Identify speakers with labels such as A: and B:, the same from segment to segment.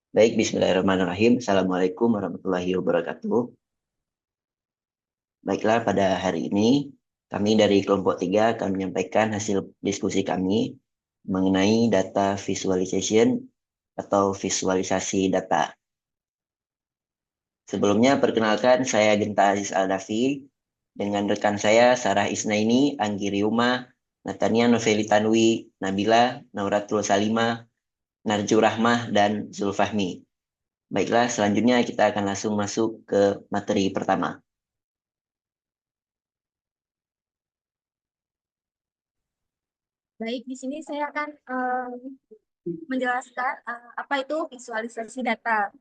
A: Baik, bismillahirrahmanirrahim. Assalamualaikum warahmatullahi wabarakatuh. Baiklah, pada hari ini kami dari kelompok 3 akan menyampaikan hasil diskusi kami mengenai data visualization atau visualisasi data. Sebelumnya, perkenalkan saya Genta Aziz Aldafi dengan rekan saya Sarah Isnaini, Anggi Riuma, Natania Noveli Tanwi, Nabila Nauratul Salima, Narju Rahmah, dan Zulfahmi. Baiklah, selanjutnya kita akan langsung masuk ke materi pertama.
B: Baik, di sini saya akan menjelaskan apa itu visualisasi data.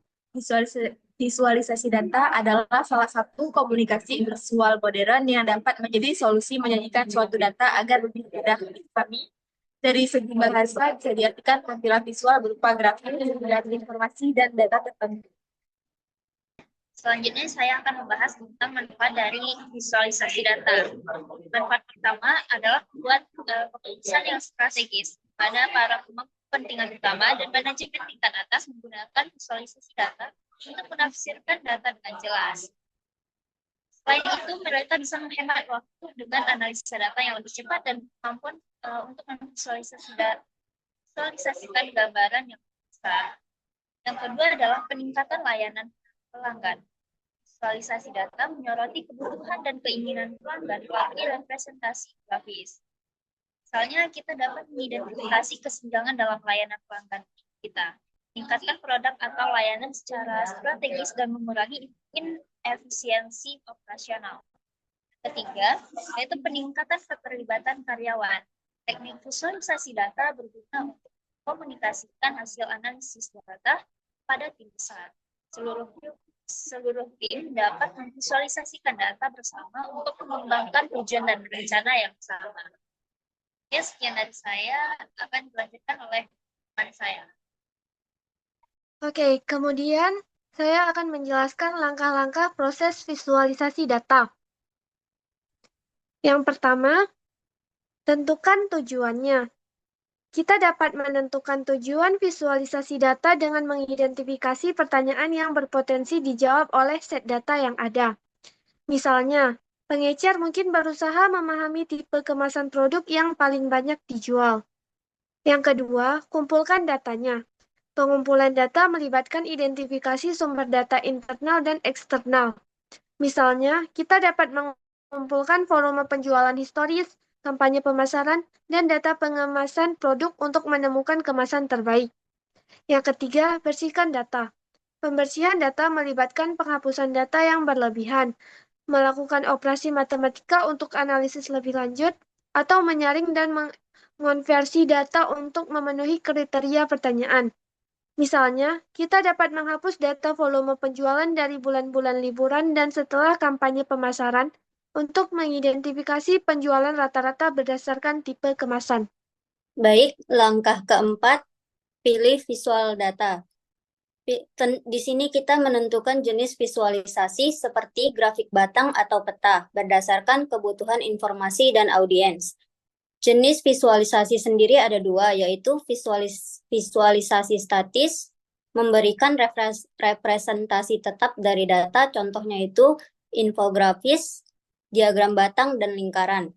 B: Visualisasi data adalah salah satu komunikasi visual modern yang dapat menjadi solusi menyajikan suatu data agar lebih mudah dipahami. Dari segi bahasa bisa diartikan tampilan visual berupa grafik, informasi, dan data tertentu. Selanjutnya saya akan membahas tentang manfaat dari visualisasi data. Manfaat pertama adalah membuat keputusan yang strategis pada para pemangku kepentingan utama dan manajemen tingkat atas menggunakan visualisasi data untuk menafsirkan data dengan jelas. Selain itu, mereka bisa menghemat waktu dengan analisa data yang lebih cepat dan kemampuan untuk memvisualisasikan gambaran yang besar. Yang kedua adalah peningkatan layanan pelanggan. Visualisasi data menyoroti kebutuhan dan keinginan pelanggan melalui representasi grafis. Misalnya, kita dapat mengidentifikasi kesenjangan dalam layanan pelanggan kita, meningkatkan produk atau layanan secara strategis dan mengurangi inefisiensi operasional. Ketiga, yaitu peningkatan keterlibatan karyawan. Teknik visualisasi data berguna untuk komunikasikan hasil analisis data pada tim besar. Seluruh tim dapat memvisualisasikan data bersama untuk mengembangkan tujuan dan rencana yang sama. Ya, sekian dari saya, akan dilanjutkan oleh teman saya.
C: Oke, kemudian saya akan menjelaskan langkah-langkah proses visualisasi data. Yang pertama, tentukan tujuannya. Kita dapat menentukan tujuan visualisasi data dengan mengidentifikasi pertanyaan yang berpotensi dijawab oleh set data yang ada. Misalnya, pengecer mungkin berusaha memahami tipe kemasan produk yang paling banyak dijual. Yang kedua, kumpulkan datanya. Pengumpulan data melibatkan identifikasi sumber data internal dan eksternal. Misalnya, kita dapat mengumpulkan volume penjualan historis, kampanye pemasaran, dan data pengemasan produk untuk menemukan kemasan terbaik. Yang ketiga, bersihkan data. Pembersihan data melibatkan penghapusan data yang berlebihan, melakukan operasi matematika untuk analisis lebih lanjut, atau menyaring dan mengonversi data untuk memenuhi kriteria pertanyaan. Misalnya, kita dapat menghapus data volume penjualan dari bulan-bulan liburan dan setelah kampanye pemasaran untuk mengidentifikasi penjualan rata-rata berdasarkan tipe kemasan.
D: Baik, langkah keempat, pilih visual data. Di sini kita menentukan jenis visualisasi seperti grafik batang atau peta berdasarkan kebutuhan informasi dan audiens. Jenis visualisasi sendiri ada dua, yaitu visualisasi statis, memberikan representasi tetap dari data, contohnya itu infografis, diagram batang, dan lingkaran.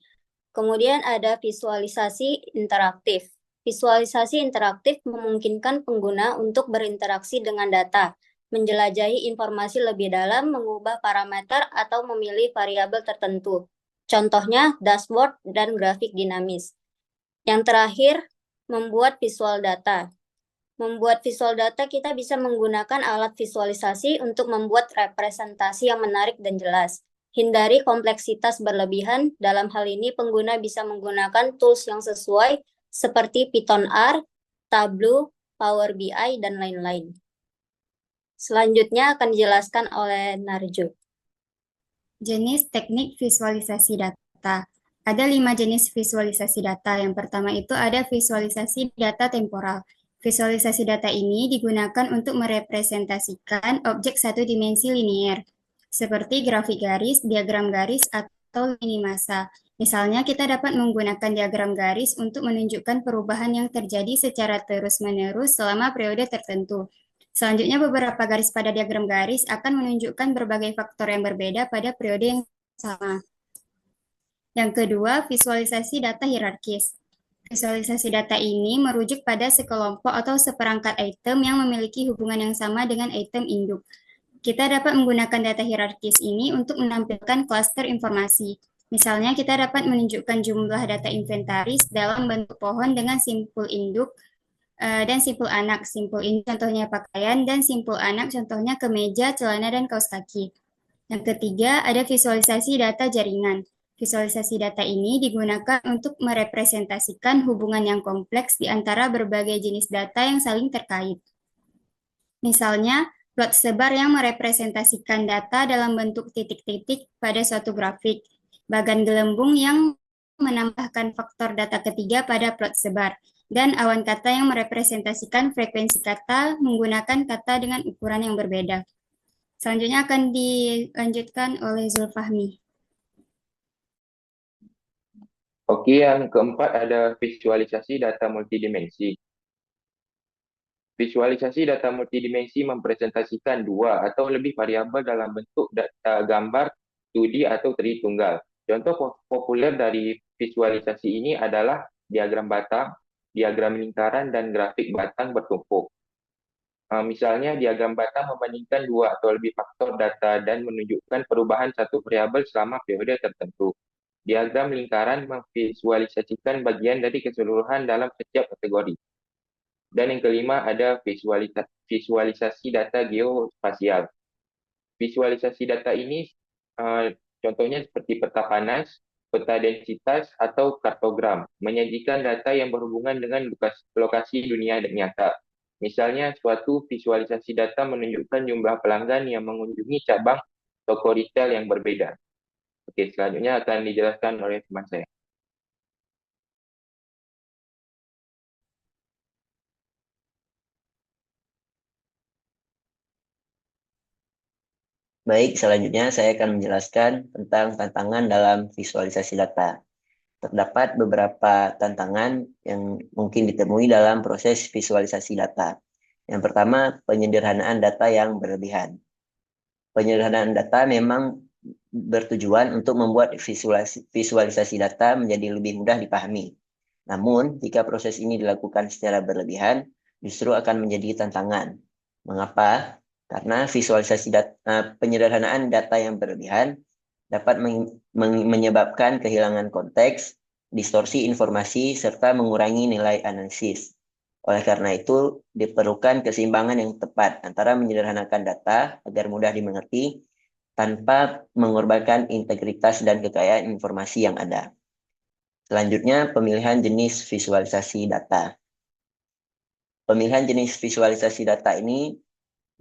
D: Kemudian ada visualisasi interaktif. Visualisasi interaktif memungkinkan pengguna untuk berinteraksi dengan data, menjelajahi informasi lebih dalam, mengubah parameter, atau memilih variabel tertentu. Contohnya dashboard dan grafik dinamis. Yang terakhir, membuat visual data. Membuat visual data kita bisa menggunakan alat visualisasi untuk membuat representasi yang menarik dan jelas. Hindari kompleksitas berlebihan. Dalam hal ini, pengguna bisa menggunakan tools yang sesuai seperti Python R, Tableau, Power BI, dan lain-lain. Selanjutnya akan dijelaskan oleh Narju.
E: Jenis teknik visualisasi data. Ada 5 jenis visualisasi data. Yang pertama itu ada visualisasi data temporal. Visualisasi data ini digunakan untuk merepresentasikan objek satu dimensi linier, seperti grafik garis, diagram garis, atau lini massa. Misalnya, kita dapat menggunakan diagram garis untuk menunjukkan perubahan yang terjadi secara terus-menerus selama periode tertentu. Selanjutnya, beberapa garis pada diagram garis akan menunjukkan berbagai faktor yang berbeda pada periode yang sama. Yang kedua, visualisasi data hierarkis. Visualisasi data ini merujuk pada sekelompok atau seperangkat item yang memiliki hubungan yang sama dengan item induk. Kita dapat menggunakan data hierarkis ini untuk menampilkan klaster informasi. Misalnya, kita dapat menunjukkan jumlah data inventaris dalam bentuk pohon dengan simpul induk dan simpul anak. Simpul induk contohnya pakaian, dan simpul anak contohnya kemeja, celana, dan kaos kaki. Yang ketiga, ada visualisasi data jaringan. Visualisasi data ini digunakan untuk merepresentasikan hubungan yang kompleks di antara berbagai jenis data yang saling terkait. Misalnya, plot sebar yang merepresentasikan data dalam bentuk titik-titik pada suatu grafik, bagan gelembung yang menambahkan faktor data ketiga pada plot sebar, dan awan kata yang merepresentasikan frekuensi kata menggunakan kata dengan ukuran yang berbeda. Selanjutnya akan dilanjutkan oleh Zulfahmi.
F: Oke, yang keempat ada visualisasi data multidimensi. Visualisasi data multidimensi mempresentasikan dua atau lebih variabel dalam bentuk data gambar 2D atau tritunggal. Contoh populer dari visualisasi ini adalah diagram batang, diagram lingkaran, dan grafik batang bertumpuk. Misalnya, diagram batang membandingkan dua atau lebih faktor data dan menunjukkan perubahan satu variabel selama periode tertentu. Diagram lingkaran memvisualisasikan bagian dari keseluruhan dalam setiap kategori. Dan yang kelima ada visualisasi data geospasial. Visualisasi data ini contohnya seperti peta panas, peta densitas, atau kartogram, menyajikan data yang berhubungan dengan lokasi dunia nyata. Misalnya, suatu visualisasi data menunjukkan jumlah pelanggan yang mengunjungi cabang toko retail yang berbeda. Oke, selanjutnya akan dijelaskan oleh teman saya.
A: Baik, selanjutnya saya akan menjelaskan tentang tantangan dalam visualisasi data. Terdapat beberapa tantangan yang mungkin ditemui dalam proses visualisasi data. Yang pertama, penyederhanaan data yang berlebihan. Penyederhanaan data memang bertujuan untuk membuat visualisasi data menjadi lebih mudah dipahami. Namun, jika proses ini dilakukan secara berlebihan, justru akan menjadi tantangan. Mengapa? Karena penyederhanaan data yang berlebihan dapat menyebabkan kehilangan konteks, distorsi informasi, serta mengurangi nilai analisis. Oleh karena itu, diperlukan keseimbangan yang tepat antara menyederhanakan data agar mudah dimengerti tanpa mengorbankan integritas dan kekayaan informasi yang ada. Selanjutnya, pemilihan jenis visualisasi data. Pemilihan jenis visualisasi data ini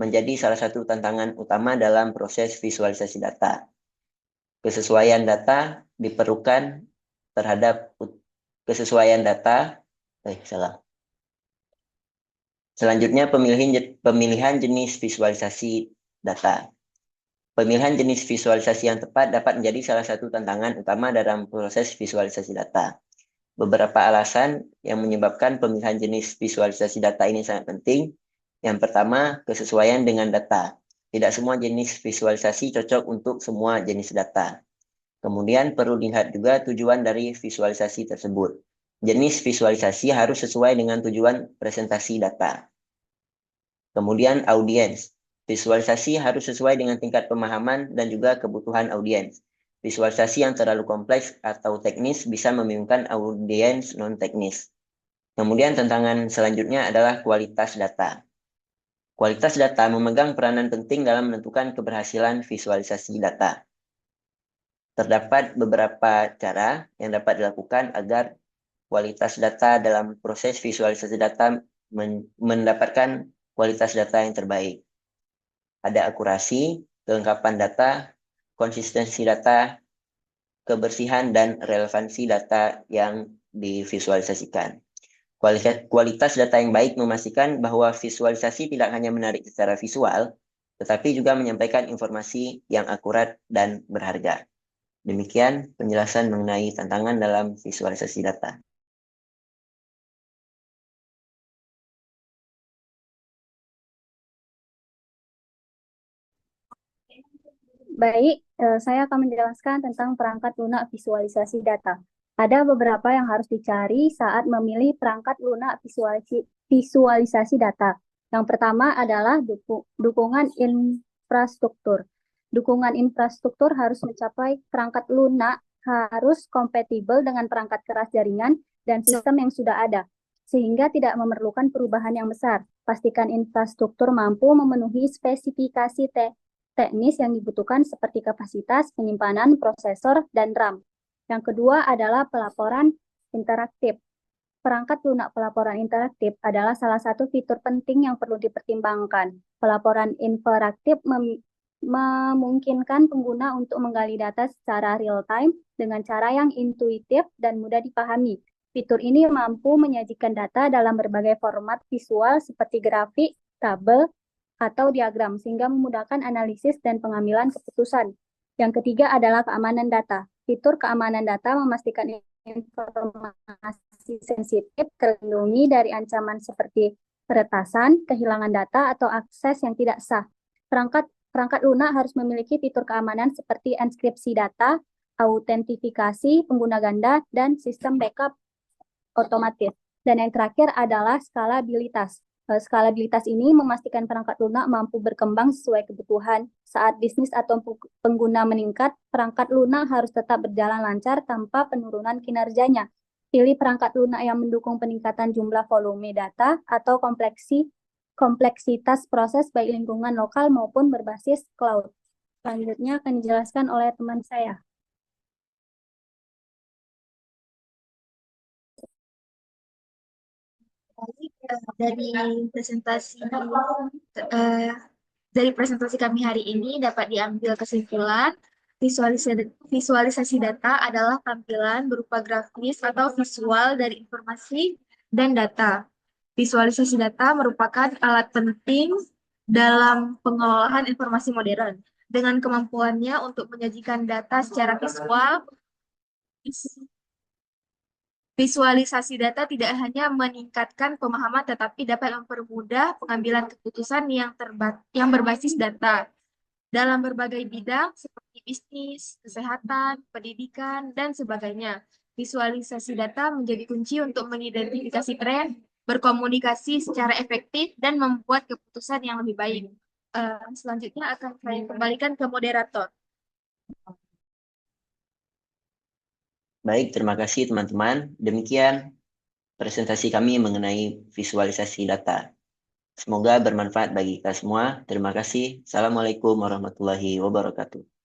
A: menjadi salah satu tantangan utama dalam proses visualisasi data. Kesesuaian data diperlukan terhadap kesesuaian data. Selanjutnya, pemilihan jenis visualisasi data. Pemilihan jenis visualisasi yang tepat dapat menjadi salah satu tantangan utama dalam proses visualisasi data. Beberapa alasan yang menyebabkan pemilihan jenis visualisasi data ini sangat penting. Yang pertama, kesesuaian dengan data. Tidak semua jenis visualisasi cocok untuk semua jenis data. Kemudian perlu dilihat juga tujuan dari visualisasi tersebut. Jenis visualisasi harus sesuai dengan tujuan presentasi data. Kemudian audiens. Visualisasi harus sesuai dengan tingkat pemahaman dan juga kebutuhan audiens. Visualisasi yang terlalu kompleks atau teknis bisa membingungkan audiens non-teknis. Kemudian tantangan selanjutnya adalah kualitas data. Kualitas data memegang peranan penting dalam menentukan keberhasilan visualisasi data. Terdapat beberapa cara yang dapat dilakukan agar kualitas data dalam proses visualisasi data mendapatkan kualitas data yang terbaik. Ada akurasi, kelengkapan data, konsistensi data, kebersihan dan relevansi data yang divisualisasikan. Kualitas data yang baik memastikan bahwa visualisasi tidak hanya menarik secara visual, tetapi juga menyampaikan informasi yang akurat dan berharga. Demikian penjelasan mengenai tantangan dalam visualisasi data.
D: Baik, saya akan menjelaskan tentang perangkat lunak visualisasi data. Ada beberapa yang harus dicari saat memilih perangkat lunak visualisasi data. Yang pertama adalah dukungan infrastruktur. Dukungan infrastruktur harus mencapai perangkat lunak harus kompatibel dengan perangkat keras jaringan dan sistem yang sudah ada, sehingga tidak memerlukan perubahan yang besar. Pastikan infrastruktur mampu memenuhi spesifikasi teknis yang dibutuhkan seperti kapasitas, penyimpanan, prosesor, dan RAM. Yang kedua adalah pelaporan interaktif. Perangkat lunak pelaporan interaktif adalah salah satu fitur penting yang perlu dipertimbangkan. Pelaporan interaktif memungkinkan pengguna untuk menggali data secara real-time dengan cara yang intuitif dan mudah dipahami. Fitur ini mampu menyajikan data dalam berbagai format visual seperti grafik, tabel, atau diagram, sehingga memudahkan analisis dan pengambilan keputusan. Yang ketiga adalah keamanan data. Fitur keamanan data memastikan informasi sensitif terlindungi dari ancaman seperti peretasan, kehilangan data, atau akses yang tidak sah. Perangkat lunak harus memiliki fitur keamanan seperti enkripsi data, autentifikasi pengguna ganda, dan sistem backup otomatis. Dan yang terakhir adalah skalabilitas. Skalabilitas ini memastikan perangkat lunak mampu berkembang sesuai kebutuhan. Saat bisnis atau pengguna meningkat, perangkat lunak harus tetap berjalan lancar tanpa penurunan kinerjanya. Pilih perangkat lunak yang mendukung peningkatan jumlah volume data atau kompleksitas proses baik lingkungan lokal maupun berbasis cloud. Selanjutnya akan dijelaskan oleh teman saya.
G: Dari presentasi kami hari ini dapat diambil kesimpulan visualisasi data adalah tampilan berupa grafis atau visual dari informasi dan data. Visualisasi data merupakan alat penting dalam pengelolaan informasi modern. Dengan kemampuannya untuk menyajikan data secara visual, visualisasi data tidak hanya meningkatkan pemahaman, tetapi dapat mempermudah pengambilan keputusan yang berbasis data dalam berbagai bidang seperti bisnis, kesehatan, pendidikan, dan sebagainya. Visualisasi data menjadi kunci untuk mengidentifikasi tren, berkomunikasi secara efektif, dan membuat keputusan yang lebih baik. Selanjutnya akan saya kembalikan ke moderator.
A: Baik, terima kasih teman-teman. Demikian presentasi kami mengenai visualisasi data. Semoga bermanfaat bagi kita semua. Terima kasih. Assalamualaikum warahmatullahi wabarakatuh.